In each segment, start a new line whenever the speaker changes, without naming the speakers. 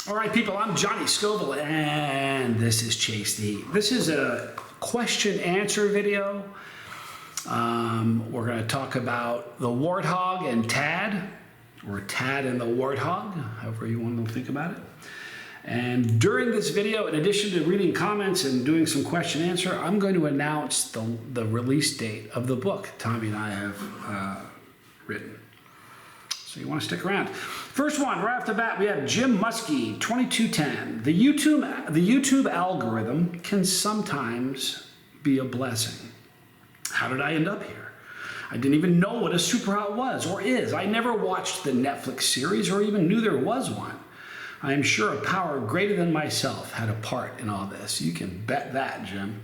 All right, people, I'm Johnny Scoville, and this is Chase the. This is a question-answer video. We're going to talk about the Warthog and Tad, or Tad and the Warthog, however you want to think about it. And during this video, in addition to reading comments and doing some question-answer, I'm going to announce the release date of the book Tommy and I have written. So you want to stick around. First one, right off the bat, we have Jim Muskie, 2210. The YouTube algorithm can sometimes be a blessing. How did I end up here? I didn't even know what a super hot was or is. I never watched the Netflix series or even knew there was one. I am sure a power greater than myself had a part in all this. You can bet that, Jim.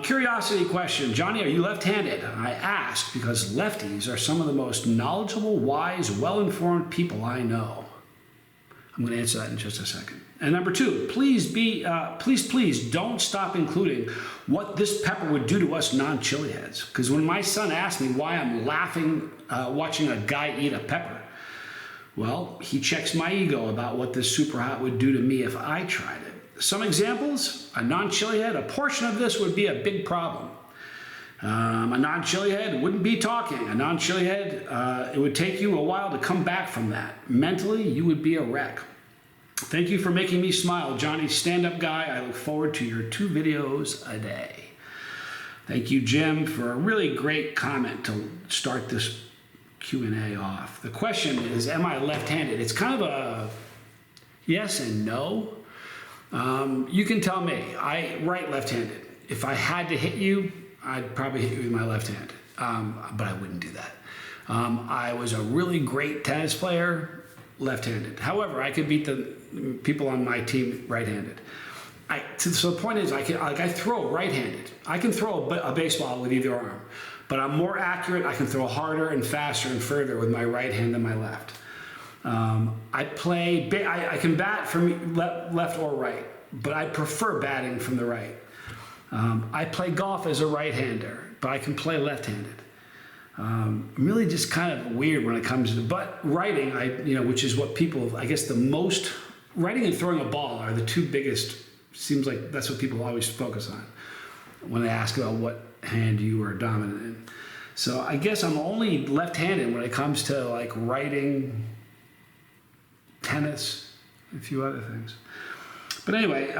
Curiosity question. Johnny, are you left-handed? I ask because lefties are some of the most knowledgeable, wise, well-informed people I know. I'm going to answer that in just a second. And number two, please don't stop including what this pepper would do to us non-chili heads. Because when my son asked me why I'm laughing watching a guy eat a pepper, well, he checks my ego about what this super hot would do to me if I tried it. Some examples, a non-chili head, a portion of this would be a big problem. A non-chili head wouldn't be talking. A non-chili head, it would take you a while to come back from that. Mentally, you would be a wreck. Thank you for making me smile, Johnny, stand-up guy. I look forward to your 2 videos a day. Thank you, Jim, for a really great comment to start this Q&A off. The question is, am I left-handed? It's kind of a yes and no. You can tell me. I write left-handed. If I had to hit you, I'd probably hit you with my left hand, but I wouldn't do that. I was a really great tennis player, left-handed. However, I could beat the people on my team right-handed. So the point is, I throw right-handed. I can throw a baseball with either arm, but I'm more accurate. I can throw harder and faster and further with my right hand than my left. I can bat from left or right, but I prefer batting from the right. I play golf as a right-hander, but I can play left-handed. I'm really just kind of weird when it comes to, but writing, which is what people, I guess writing and throwing a ball are the 2 biggest, seems like that's what people always focus on when they ask about what hand you are dominant in. So I guess I'm only left-handed when it comes to like writing, tennis, a few other things. But anyway,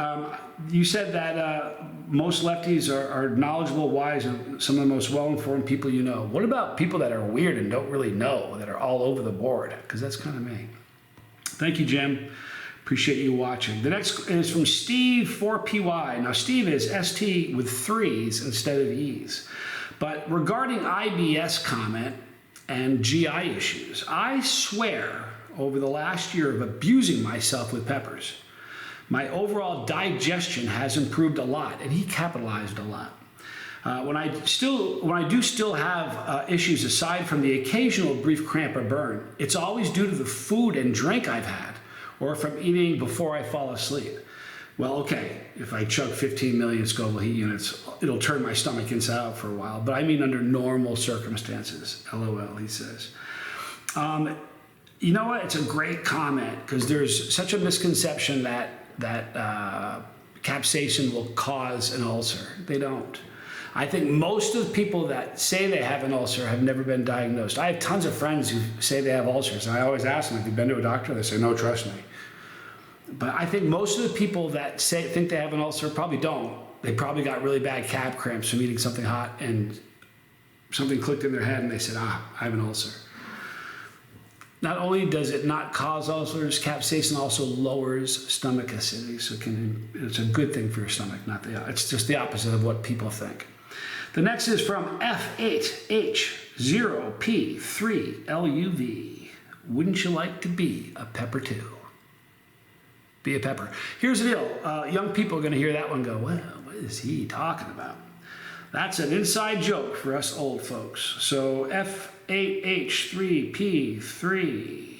you said that most lefties are knowledgeable, wise, and some of the most well-informed people you know. What about people that are weird and don't really know, that are all over the board? Because that's kind of me. Thank you, Jim. Appreciate you watching. The next is from Steve 4PY. Now, Steve is ST with 3s instead of E's. But regarding IBS comment and GI issues, I swear over the last year of abusing myself with peppers, my overall digestion has improved a lot, and he capitalized a lot. When I do still have issues aside from the occasional brief cramp or burn, it's always due to the food and drink I've had, or from eating before I fall asleep. Well, okay, if I chug 15 million Scoville heat units, it'll turn my stomach inside out for a while, but I mean under normal circumstances, LOL, he says. You know what? It's a great comment because there's such a misconception that capsaicin will cause an ulcer. They don't. I think most of the people that say they have an ulcer have never been diagnosed. I have tons of friends who say they have ulcers, and I always ask them, have you been to a doctor? They say, no, trust me. But I think most of the people that think they have an ulcer probably don't. They probably got really bad calf cramps from eating something hot and something clicked in their head and they said, I have an ulcer. Not only does it not cause ulcers, capsaicin also lowers stomach acidity, so it's a good thing for your stomach, it's just the opposite of what people think. The next is from F8H0P3LUV. Wouldn't you like to be a pepper too? Be a pepper. Here's the deal. Young people are going to hear that one and go, well, what is he talking about? That's an inside joke for us old folks. So F8H3P3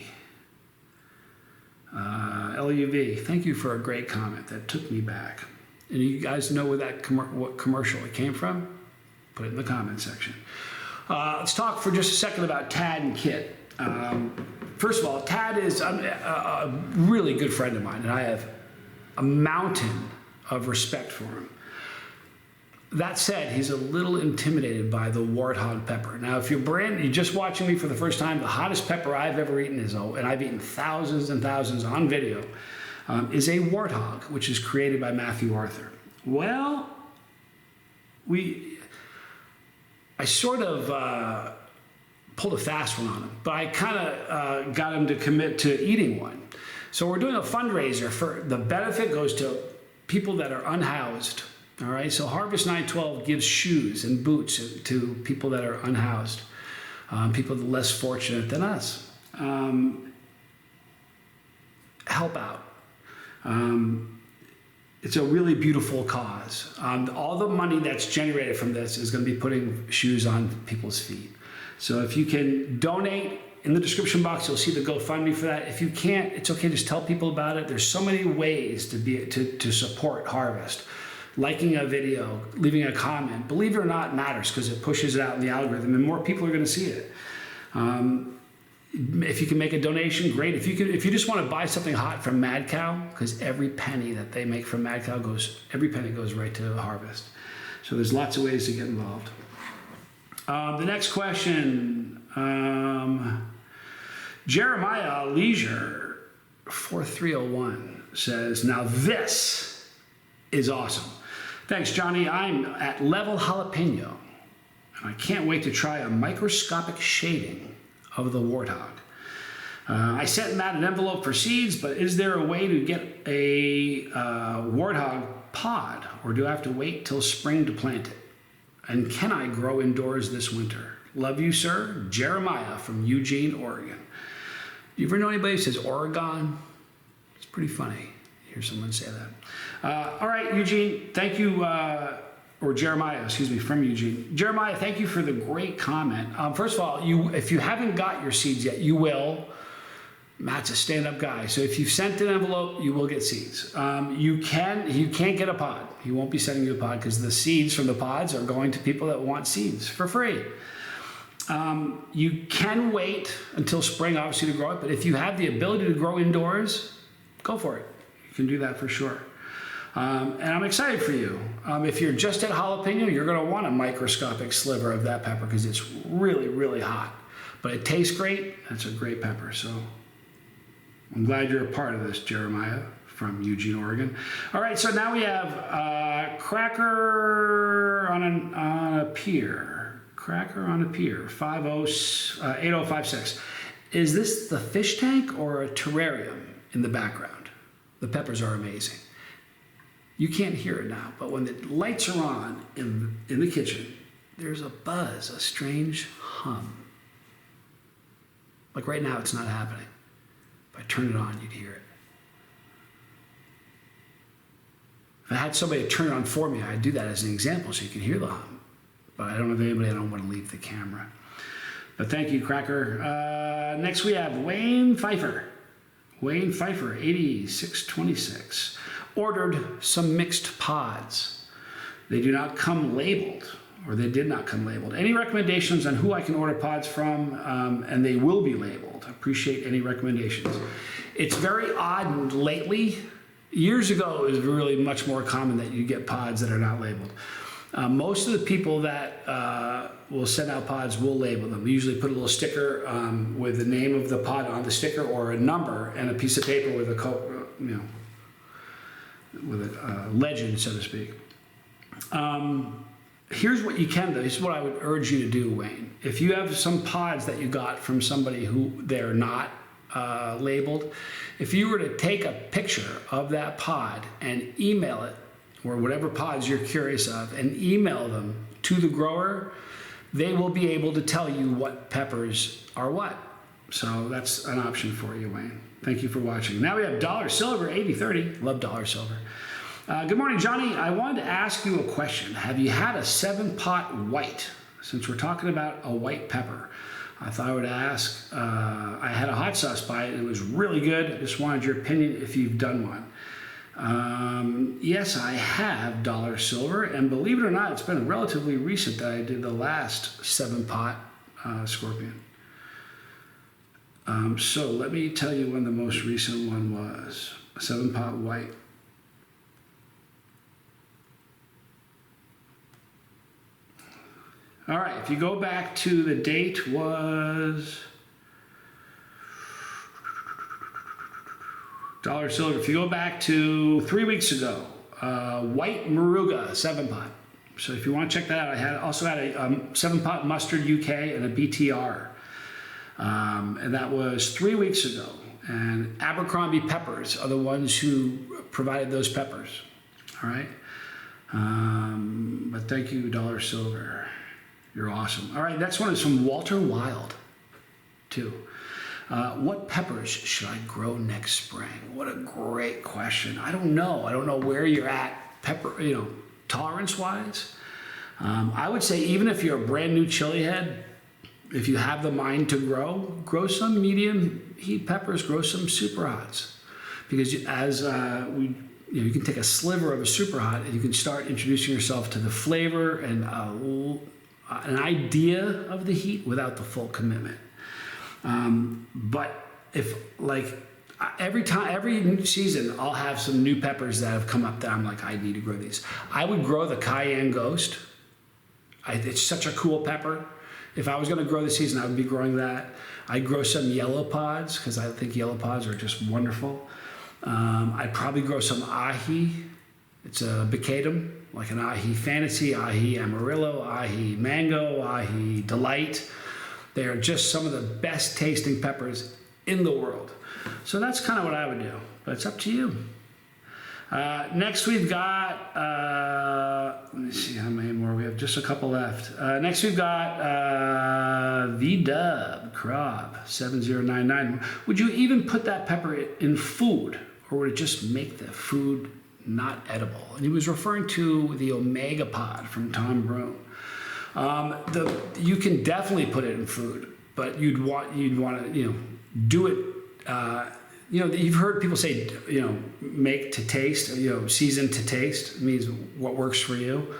LUV. Thank you for a great comment. That took me back. And you guys know what commercial it came from? Put it in the comment section. Let's talk for just a second about Tad and Kit. First of all, Tad is a really good friend of mine, and I have a mountain of respect for him. That said, he's a little intimidated by the Warthog pepper. Now, if you're just watching me for the first time, the hottest pepper I've ever eaten and I've eaten thousands and thousands on video, is a Warthog, which is created by Matthew Arthur. Well, I sort of pulled a fast one on him, but I kind of got him to commit to eating one. So we're doing a fundraiser for the benefit goes to people that are unhoused. All right, so Harvest 912 gives shoes and boots to people that are unhoused, people less fortunate than us. Help out. It's a really beautiful cause. All the money that's generated from this is going to be putting shoes on people's feet. So if you can donate, in the description box, you'll see the GoFundMe for that. If you can't, it's okay, just tell people about it. There's so many ways to support Harvest. Liking a video, leaving a comment, believe it or not, matters because it pushes it out in the algorithm and more people are going to see it. If you can make a donation, great. If you just want to buy something hot from Mad Cow, because every penny that they make from Mad Cow every penny goes right to Harvest. So there's lots of ways to get involved. The next question, Jeremiah Leisure 4301 says, now this is awesome. Thanks, Johnny. I'm at level jalapeno, and I can't wait to try a microscopic shading of the Warthog. I sent Matt an envelope for seeds, but is there a way to get a Warthog pod, or do I have to wait till spring to plant it? And can I grow indoors this winter? Love you, sir. Jeremiah from Eugene, Oregon. You ever know anybody who says Oregon? It's pretty funny. Hear someone say that. All right, Eugene, thank you, or Jeremiah, excuse me, from Eugene. Jeremiah, thank you for the great comment. First of all, if you haven't got your seeds yet, you will. Matt's a stand-up guy, so if you've sent an envelope, you will get seeds. You can't get a pod. He won't be sending you a pod because the seeds from the pods are going to people that want seeds for free. You can wait until spring, obviously, to grow it, but if you have the ability to grow indoors, go for it. You can do that for sure. And I'm excited for you. If you're just at jalapeno, you're going to want a microscopic sliver of that pepper because it's really, really hot. But it tastes great. It's a great pepper. So I'm glad you're a part of this, Jeremiah from Eugene, Oregon. All right, so now we have Cracker on a pier. Cracker on a pier, 8056. Is this the fish tank or a terrarium in the background? The peppers are amazing. You can't hear it now, but when the lights are on in the kitchen, there's a buzz, a strange hum. Like right now, it's not happening. If I turn it on, you'd hear it. If I had somebody turn it on for me, I'd do that as an example so you can hear the hum. But I don't have anybody, I don't want to leave the camera. But thank you, Cracker. Next we have Wayne Pfeiffer. Wayne Pfeiffer, 8626. Ordered some mixed pods. They do not come labeled, or they did not come labeled. Any recommendations on who I can order pods from? And they will be labeled. I appreciate any recommendations. It's very odd lately. Years ago, it was really much more common that you get pods that are not labeled. Most of the people that will send out pods will label them. We usually put a little sticker with the name of the pod on the sticker, or a number, and a piece of paper with a legend, so to speak. Here's what you can do. This is what I would urge you to do, Wayne. If you have some pods that you got from somebody who they're not labeled, if you were to take a picture of that pod and email it, or whatever pods you're curious of, and email them to the grower, they will be able to tell you what peppers are what. So that's an option for you, Wayne. Thank you for watching. Now we have Dollar Silver 8030. Love Dollar Silver. Good morning, Johnny. I wanted to ask you a question. Have you had a 7-pot white? Since we're talking about a white pepper, I thought I would ask. I had a hot sauce by it. It was really good. I just wanted your opinion if you've done one. Yes, I have Dollar Silver, and believe it or not, it's been relatively recent that I did the last 7-pot Scorpion. So let me tell you when the most recent one was. A 7-pot white. All right, if you go back to the date was dollar silver. If you go back to 3 weeks ago, white Moruga 7-pot. So if you want to check that out, I also had a 7-pot mustard UK and a BTR, and that was 3 weeks ago. And Abercrombie peppers are the ones who provided those peppers. All right, but thank you, dollar silver. You're awesome. All right, next one is from Walter Wild, too. What peppers should I grow next spring? What a great question. I don't know. I don't know where you're at, pepper, tolerance-wise. I would say even if you're a brand new chili head, if you have the mind to grow some medium heat peppers, grow some super hots, because as you can take a sliver of a super hot and you can start introducing yourself to the flavor and an idea of the heat without the full commitment. But if every season I'll have some new peppers that have come up that I'm like, I need to grow these. I would grow the Cayenne Ghost. It's such a cool pepper. If I was going to grow this season, I would be growing that. I'd grow some yellow pods because I think yellow pods are just wonderful. I'd probably grow some ahi. It's a Bacatum, like an ahi fantasy, ahi amarillo, ahi mango, ahi delight. They are just some of the best tasting peppers in the world. So that's kind of what I would do, but it's up to you. Next we've got, let me see how many more we have, just a couple left. Next we've got V-Dub Crab 7099. Would you even put that pepper in food, or would it just make the food not edible? And he was referring to the Omega Pod from Tom Broom. You can definitely put it in food, but you'd want to do it. You've heard people say make to taste, season to taste. It means what works for you.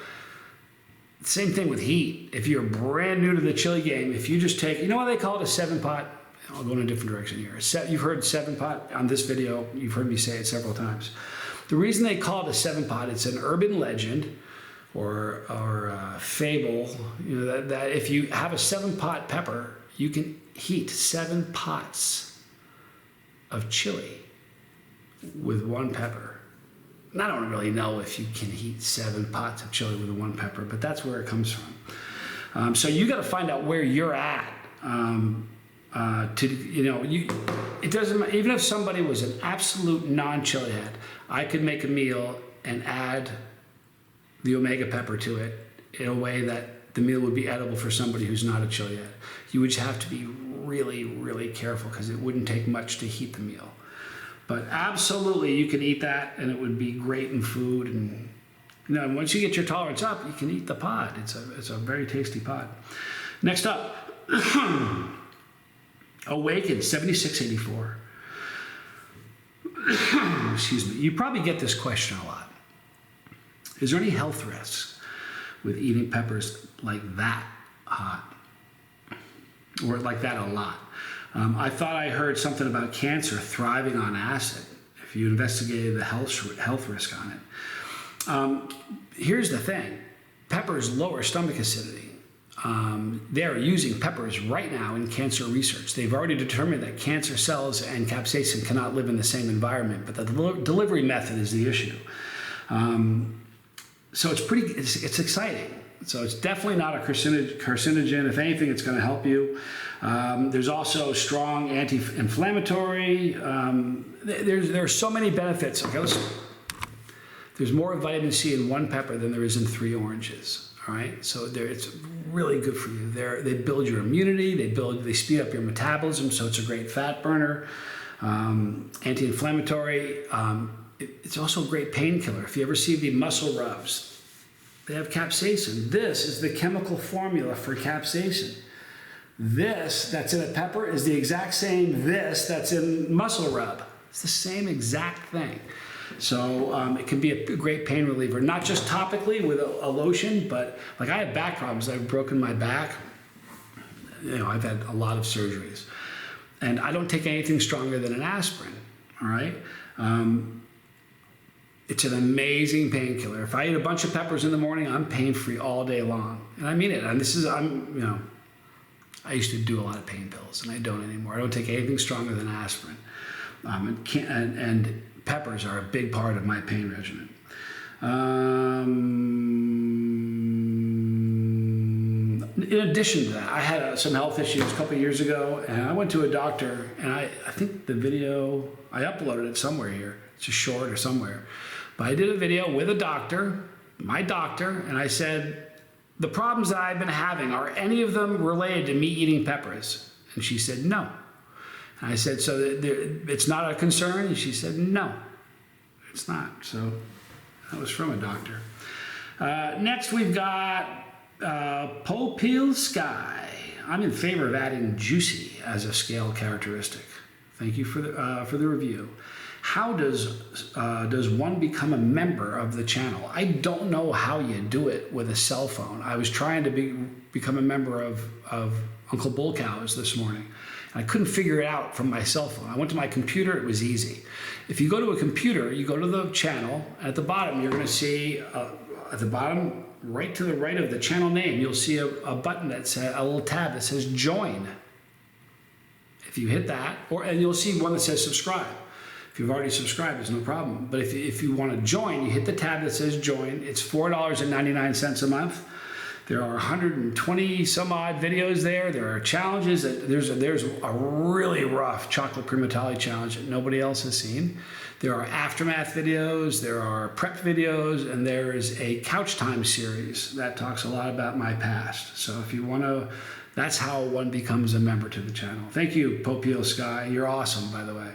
Same thing with heat. If you're brand new to the chili game, if you just take, why they call it a 7-pot? I'll go in a different direction here. You've heard 7-pot on this video. You've heard me say it several times. The reason they call it a 7-pot, it's an urban legend or fable, that if you have a 7-pot pepper, you can heat 7 pots of chili with 1 pepper. And I don't really know if you can heat 7 pots of chili with 1 pepper, but that's where it comes from. So you got to find out where you're at. It doesn't matter. Even if somebody was an absolute non-chili head, I could make a meal and add the Omega pepper to it in a way that the meal would be edible for somebody who's not a chili head. You would just have to be really, really careful because it wouldn't take much to heat the meal. But absolutely, you can eat that and it would be great in food. And once you get your tolerance up, you can eat the pod. It's a very tasty pod. Next up, Awaken 7684. Excuse me. You probably get this question a lot. Is there any health risks with eating peppers like that hot? Or like that a lot? I thought I heard something about cancer thriving on acid if you investigated the health risk on it. Here's the thing. Peppers lower stomach acidity. They're using peppers right now in cancer research. They've already determined that cancer cells and capsaicin cannot live in the same environment, but the delivery method is the issue. So it's exciting. So it's definitely not a carcinogen. If anything, it's going to help you. There's also strong anti-inflammatory. There are so many benefits. Okay, there's more vitamin C in 1 pepper than there is in 3 oranges. All right, so it's really good for you. They build your immunity. They speed up your metabolism, so it's a great fat burner. Anti-inflammatory. It's also a great painkiller. If you ever see the muscle rubs, they have capsaicin. This is the chemical formula for capsaicin. This that's in a pepper is the exact same this that's in muscle rub. It's the same exact thing. So it can be a great pain reliever, not just topically with a lotion, but like I have back problems. I've broken my back. I've had a lot of surgeries. And I don't take anything stronger than an aspirin, all right? It's an amazing painkiller. If I eat a bunch of peppers in the morning, I'm pain-free all day long. And I mean it. And I used to do a lot of pain pills, and I don't anymore. I don't take anything stronger than aspirin. And peppers are a big part of my pain regimen. In addition to that, I had some health issues a couple of years ago, and I went to a doctor, and I think the video, I uploaded it somewhere here. It's a short or somewhere. But I did a video with a doctor, my doctor, and I said, the problems that I've been having, are any of them related to me eating peppers? And she said, no. And I said, so it's not a concern? And she said, no, it's not. So that was from a doctor. Next, we've got Popil Sky. I'm in favor of adding juicy as a scale characteristic. Thank you for the review. How does one become a member of the channel? I don't know how you do it with a cell phone. I was trying to become a member of Uncle Bull Cows this morning. I couldn't figure it out from my cell phone. I went to my computer, it was easy. If you go to a computer, you go to the channel, and at the bottom you're going to see, at the bottom, right to the right of the channel name, you'll see a button that says, a little tab that says join. If you hit that, and you'll see one that says subscribe. If you've already subscribed, there's no problem. But if you want to join, you hit the tab that says join. It's $4.99 a month. There are 120 some odd videos there. There are challenges. There's a really rough chocolate primatali challenge that nobody else has seen. There are aftermath videos. There are prep videos, and there is a couch time series that talks a lot about my past. So if you want to, that's how one becomes a member to the channel. Thank you, Popil Sky. You're awesome, by the way.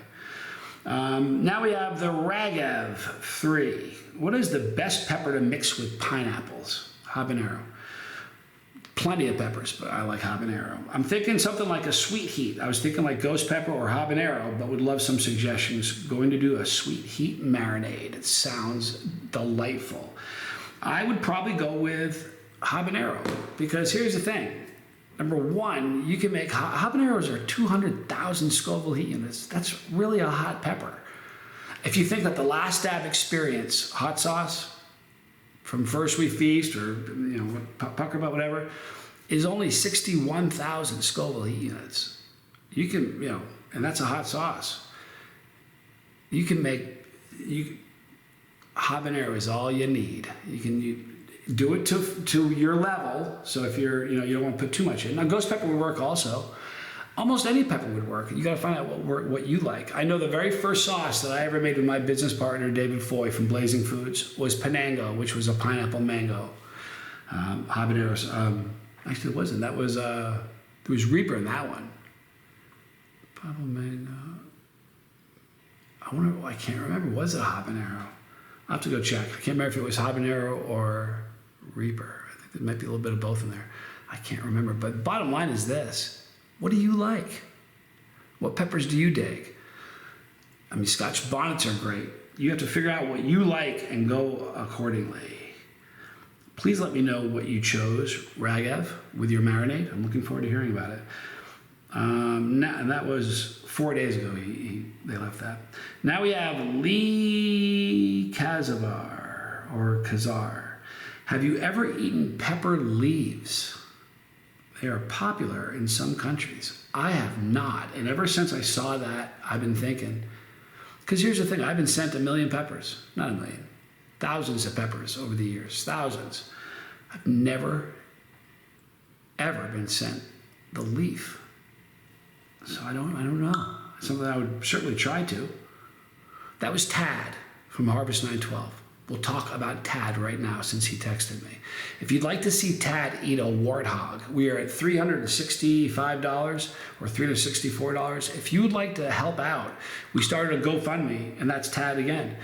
Now we have the Ragev 3. What is the best pepper to mix with pineapples? Habanero. Plenty of peppers, but I like habanero. I'm thinking something like a sweet heat. I was thinking like ghost pepper or habanero, but would love some suggestions. Going to do a sweet heat marinade. It sounds delightful. I would probably go with habanero, because here's the thing. Number one, you can make, habaneros are 200,000 Scoville heat units. That's really a hot pepper. If you think that the Last Dab Experience hot sauce from First We Feast, or Pucker, but whatever, is only 61,000 Scoville heat units. You can, and that's a hot sauce. You can make, habanero is all you need. You do it to your level. So if you don't want to put too much in. Now, ghost pepper would work also. Almost any pepper would work. You got to find out what you like. I know the very first sauce that I ever made with my business partner, David Foy from Blazing Foods, was Panango, which was a pineapple mango. Habaneros. Actually, it wasn't. That was, there was Reaper in that one. Pineapple mango. I can't remember. Was it a habanero? I'll have to go check. I can't remember if it was habanero or Reaper. I think there might be a little bit of both in there. I can't remember. But bottom line is this. What do you like? What peppers do you dig? I mean, Scotch bonnets are great. You have to figure out what you like and go accordingly. Please let me know what you chose, Ragev, with your marinade. I'm looking forward to hearing about it. And that was 4 days ago. They left that. Now we have Lee Kazavar, or Kazar. Have you ever eaten pepper leaves? They are popular in some countries. I have not. And ever since I saw that, I've been thinking, because here's the thing, I've been sent 1 million peppers. Not 1 million. Thousands of peppers over the years. Thousands. I've never, ever been sent the leaf. So I don't know. Something I would certainly try to. That was Tad from Harvest 912. We'll talk about Tad right now since he texted me. If you'd like to see Tad eat a warthog, we are at $365 or $364. If you'd like to help out, we started a GoFundMe, and that's Tad again.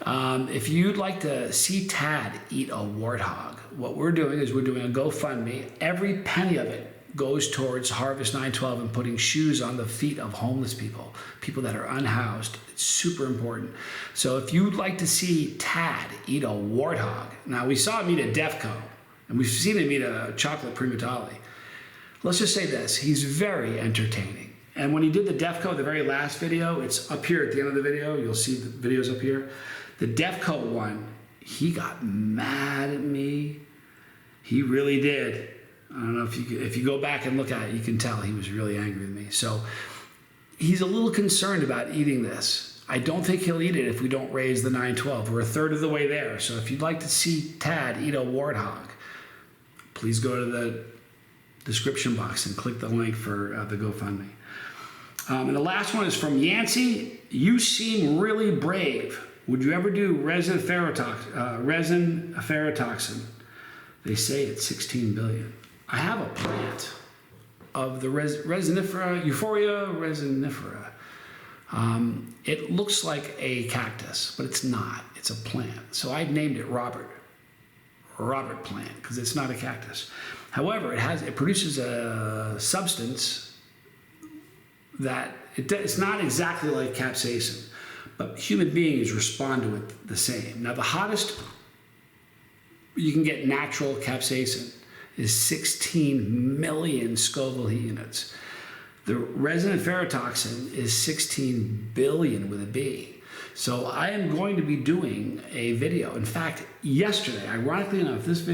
If you'd like to see Tad eat a warthog, what we're doing is we're doing a GoFundMe. Every penny of it goes towards Harvest 912 and putting shoes on the feet of homeless people, people that are unhoused. It's super important. So if you'd like to see Tad eat a warthog, now we saw him eat a Defco, and we've seen him eat a chocolate primatali. Let's just say this, he's very entertaining. And when he did the Defco, the very last video, it's up here at the end of the video. You'll see the videos up here. The Defco one, he got mad at me. He really did. I don't know if you go back and look at it, you can tell he was really angry with me. So he's a little concerned about eating this. I don't think he'll eat it if we don't raise the 912. We're a third of the way there. So if you'd like to see Tad eat a warthog, please go to the description box and click the link for the GoFundMe. And the last one is from Yancey. You seem really brave. Would you ever do resiniferatoxin? They say it's 16 billion. I have a plant of the Euphorbia resinifera. It looks like a cactus, but it's not. It's a plant. So I named it Robert plant, because it's not a cactus. However, it produces a substance that it's not exactly like capsaicin, but human beings respond to it the same. Now, the hottest you can get natural capsaicin is 16 million Scoville heat units. The resiniferatoxin is 16 billion with a B. So I am going to be doing a video. In fact, yesterday, ironically enough, this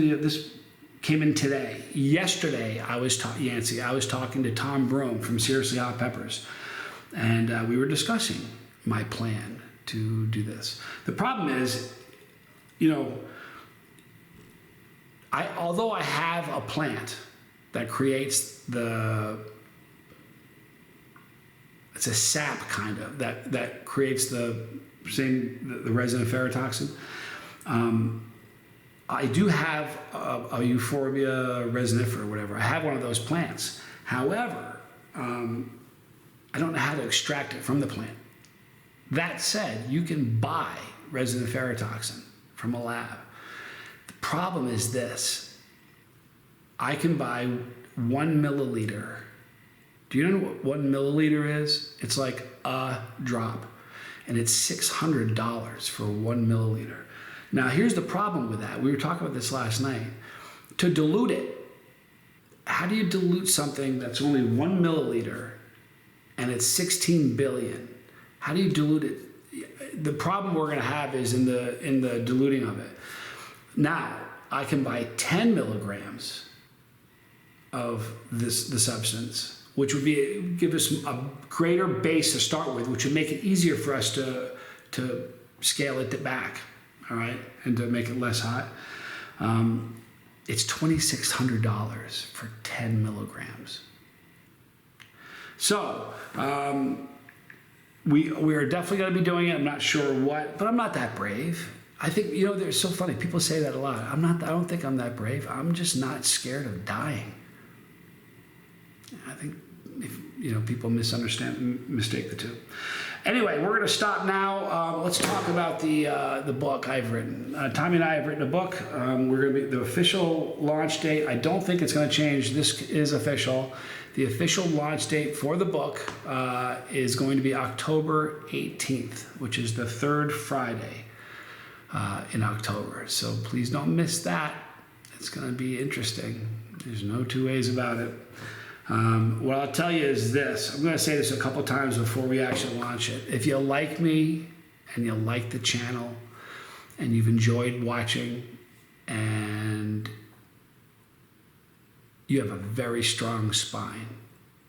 came in today. Yesterday, I was talking to Tom Broom from Seriously Hot Peppers, and we were discussing my plan to do this. The problem is, although I have a plant that creates it's a sap kind of that creates the resiniferatoxin. I do have a Euphorbia resinifera or whatever. I have one of those plants. However, I don't know how to extract it from the plant. That said, you can buy resiniferatoxin from a lab. The problem is this. I can buy 1 milliliter. Do you know what 1 milliliter is? It's like a drop. And it's $600 for 1 milliliter. Now, here's the problem with that. We were talking about this last night. To dilute it, how do you dilute something that's only 1 milliliter and it's 16 billion? How do you dilute it? The problem we're going to have is in the diluting of it. Now, I can buy 10 milligrams of the substance, which would give us a greater base to start with, which would make it easier for us to scale it back. All right, and to make it less hot. It's $2,600 for 10 milligrams. So we are definitely going to be doing it. I'm not sure what, but I'm not that brave. I think, they're so funny. People say that a lot. I don't think I'm that brave. I'm just not scared of dying. I think if people mistake the two. Anyway, we're going to stop now. Let's talk about the book I've written. Tommy and I have written a book. We're going to be the official launch date. I don't think it's going to change. This is official. The official launch date for the book is going to be October 18th, which is the third Friday in October. So please don't miss that. It's going to be interesting. There's no two ways about it. What I'll tell you is this. I'm going to say this a couple times before we actually launch it. If you like me and you like the channel and you've enjoyed watching and you have a very strong spine,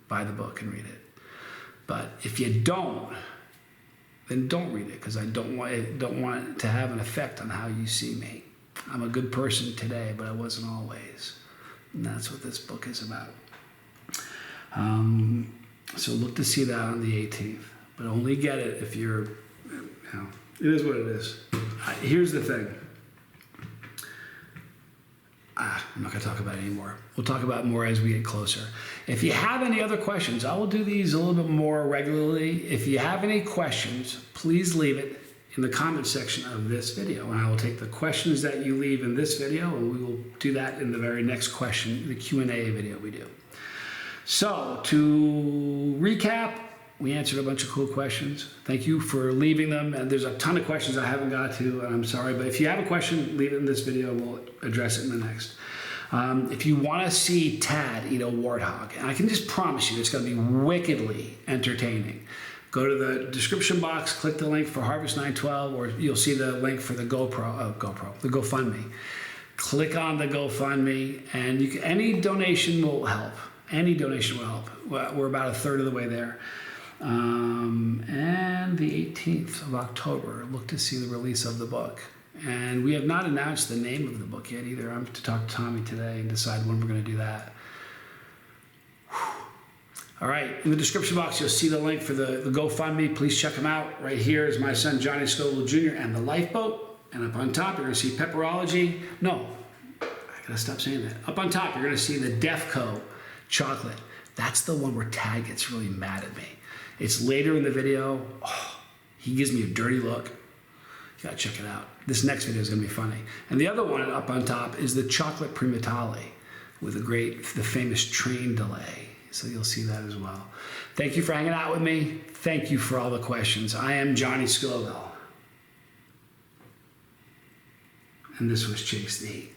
buy the book and read it. But if you don't, then don't read it, because I don't want it to have an effect on how you see me. I'm a good person today, but I wasn't always. And that's what this book is about. So look to see that on the 18th, but only get it if you're, it is what it is. Here's the thing. I'm not going to talk about it anymore. We'll talk about it more as we get closer. If you have any other questions, I will do these a little bit more regularly. If you have any questions, please leave it in the comment section of this video, and I will take the questions that you leave in this video, and we will do that in the very next question, the Q&A video we do. So, to recap, we answered a bunch of cool questions. Thank you for leaving them. And there's a ton of questions I haven't got to, and I'm sorry. But if you have a question, leave it in this video. We'll address it in the next. If you want to see Tad eat a warthog, and I can just promise you it's going to be wickedly entertaining, go to the description box, click the link for Harvest 912, or you'll see the link for the the GoFundMe. Click on the GoFundMe, and any donation will help. Any donation will help. We're about a third of the way there. And the 18th of October, look to see the release of the book. And we have not announced the name of the book yet either. I'm to talk to Tommy today and decide when we're going to do that. All right, in the description box, you'll see the link for the GoFundMe. Please check them out. Right here is my son, Johnny Scoville Jr. and the lifeboat. And up on top, you're going to see Pepperology. No, I got to stop saying that. Up on top, you're going to see the Defco chocolate. That's the one where Tad gets really mad at me. It's later in the video. Oh, he gives me a dirty look. You got to check it out. This next video is going to be funny. And the other one up on top is the chocolate primatale with the famous train delay. So you'll see that as well. Thank you for hanging out with me. Thank you for all the questions. I am Johnny Scoville. And this was Chase the Heat.